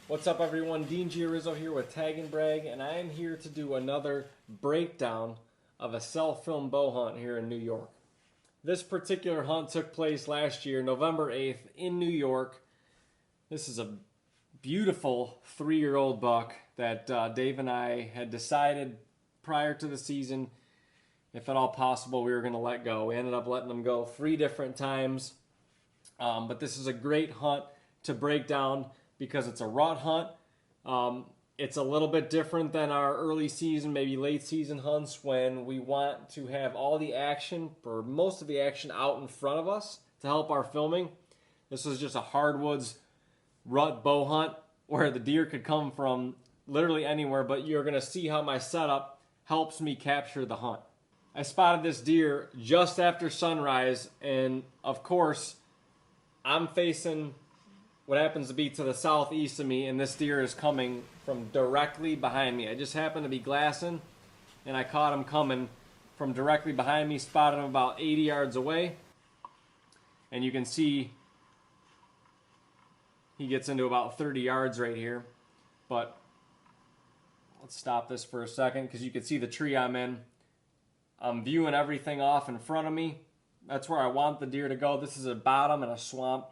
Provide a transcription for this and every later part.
What's up, everyone? Dean Giarizzo here with Tag and Brag, and I am here to do another breakdown of a self-filmed bow hunt here in New York. This particular hunt took place last year, November 8th, in New York. This is a beautiful 3-year-old buck that Dave and I had decided prior to the season, if at all possible, we were going to let go. We ended up letting him go 3 different times, but this is a great hunt to break down because it's a rut hunt. It's a little bit different than our early season, maybe late season hunts when we want to have all the action, or most of the action, out in front of us to help our filming. This was just a hardwoods rut bow hunt where the deer could come from literally anywhere, but you're going to see how my setup helps me capture the hunt. I spotted this deer just after sunrise, and of course, I'm facing what happens to be to the southeast of me, and this deer is coming from directly behind me. I just happened to be glassing, and I caught him coming from directly behind me, spotted him about 80 yards away, and you can see he gets into about 30 yards right here. But let's stop this for a second because you can see the tree I'm in. I'm viewing everything off in front of me. That's where I want the deer to go. This is a bottom and a swamp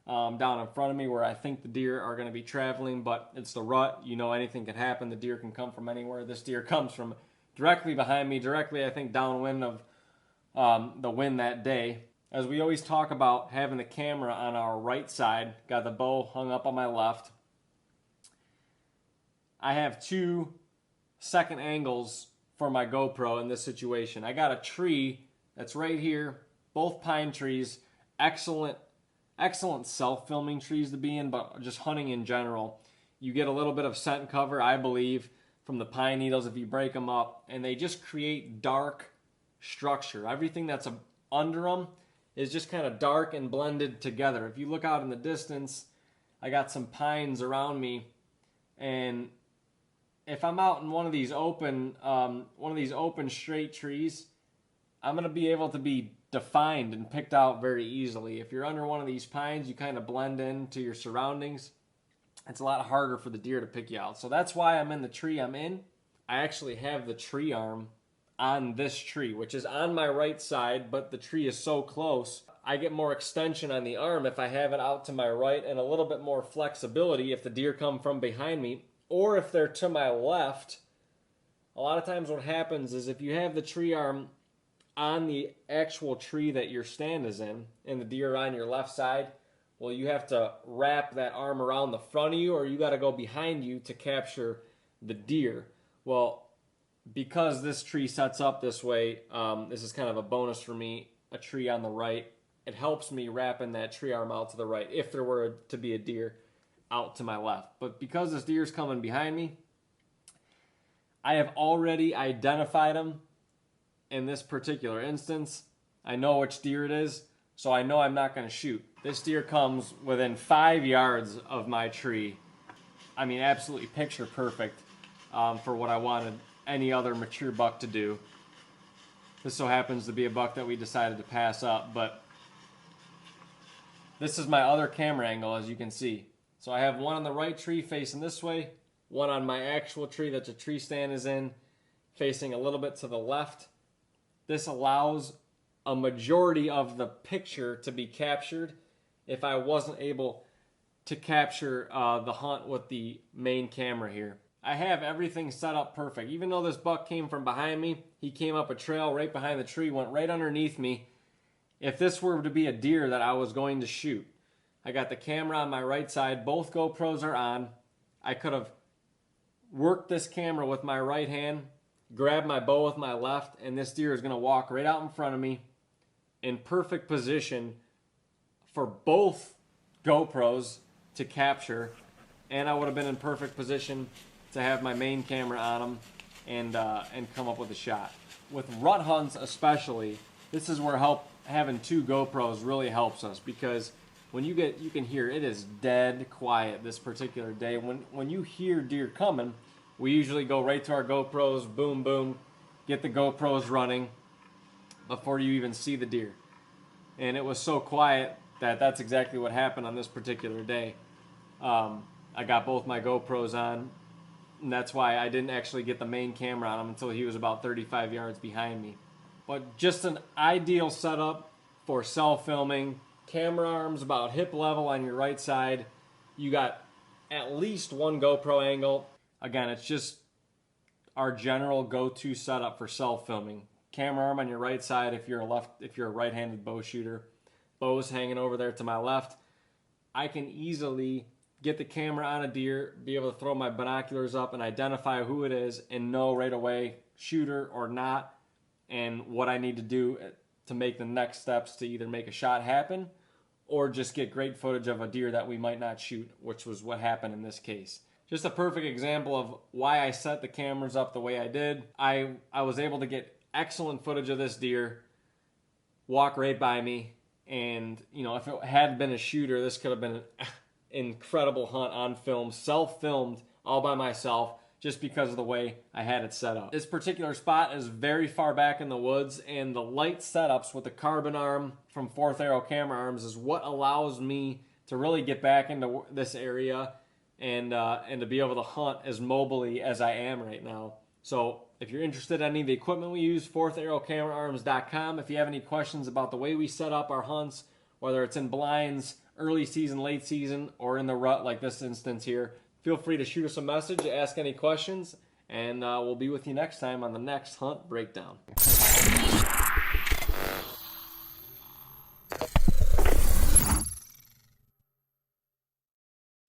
down in front of me where I think the deer are going to be traveling, but it's the rut. You know, anything can happen. The deer can come from anywhere. This deer comes from directly behind me, directly, I think, downwind of the wind that day. As we always talk about having the camera on our right side, got the bow hung up on my left. I have 2 second angles for my GoPro in this situation. I got a tree that's right here, both pine trees, excellent self-filming trees to be in, but just hunting in general. You get a little bit of scent cover, I believe, from the pine needles if you break them up, and they just create dark structure. Everything that's under them is just kind of dark and blended together. If you look out in the distance, I got some pines around me, and if I'm out in one of these open straight trees, I'm going to be able to be defined and picked out very easily. If you're under one of these pines, you kind of blend into your surroundings. It's a lot harder for the deer to pick you out. So that's why I'm in the tree I'm in. I actually have the tree arm on this tree, which is on my right side, but the tree is so close, I get more extension on the arm if I have it out to my right, and a little bit more flexibility if the deer come from behind me, or if they're to my left. A lot of times what happens is if you have the tree arm on the actual tree that your stand is in, and the deer on your left side, well, you have to wrap that arm around the front of you, or you got to go behind you to capture the deer. Well, because this tree sets up this way, this is kind of a bonus for me, a tree on the right. It helps me wrapping that tree arm out to the right if there were to be a deer out to my left. But because this deer's coming behind me, I have already identified him. In this particular instance, I know which deer it is, so I know I'm not going to shoot. This deer comes within 5 yards of my tree. I mean, absolutely picture perfect for what I wanted any other mature buck to do. This so happens to be a buck that we decided to pass up, but this is my other camera angle, as you can see. So I have one on the right tree facing this way, one on my actual tree that the tree stand is in, facing a little bit to the left. This allows a majority of the picture to be captured if I wasn't able to capture the hunt with the main camera here. I have everything set up perfect. Even though this buck came from behind me, he came up a trail right behind the tree, went right underneath me. If this were to be a deer that I was going to shoot, I got the camera on my right side, both GoPros are on. I could have worked this camera with my right hand, grab my bow with my left, and this deer is going to walk right out in front of me in perfect position for both GoPros to capture, and I would have been in perfect position to have my main camera on them and come up with a shot. With rut hunts especially, this is where having 2 GoPros really helps us, because when you can hear it is dead quiet this particular day. When you hear deer coming, we usually go right to our GoPros, boom, boom, get the GoPros running before you even see the deer. And it was so quiet that that's exactly what happened on this particular day. I got both my GoPros on, and that's why I didn't actually get the main camera on him until he was about 35 yards behind me. But just an ideal setup for self-filming. Camera arms about hip level on your right side. You got at least one GoPro angle. Again, it's just our general go-to setup for self-filming. Camera arm on your right side if you're a right-handed bow shooter. Bow's hanging over there to my left. I can easily get the camera on a deer, be able to throw my binoculars up and identify who it is and know right away, shooter or not, and what I need to do to make the next steps to either make a shot happen or just get great footage of a deer that we might not shoot, which was what happened in this case. Just a perfect example of why I set the cameras up the way I did. I was able to get excellent footage of this deer walk right by me, and you know, if it had been a shooter, this could have been an incredible hunt on film, self-filmed all by myself, just because of the way I had it set up. This particular spot is very far back in the woods, and the light setups with the carbon arm from Fourth Arrow camera arms is what allows me to really get back into this area and to be able to hunt as mobily as I am right now. So if you're interested in any of the equipment we use, fourtharrowcameraarms.com. If you have any questions about the way we set up our hunts, whether it's in blinds, early season, late season, or in the rut like this instance here, feel free to shoot us a message, ask any questions, and we'll be with you next time on the next Hunt Breakdown.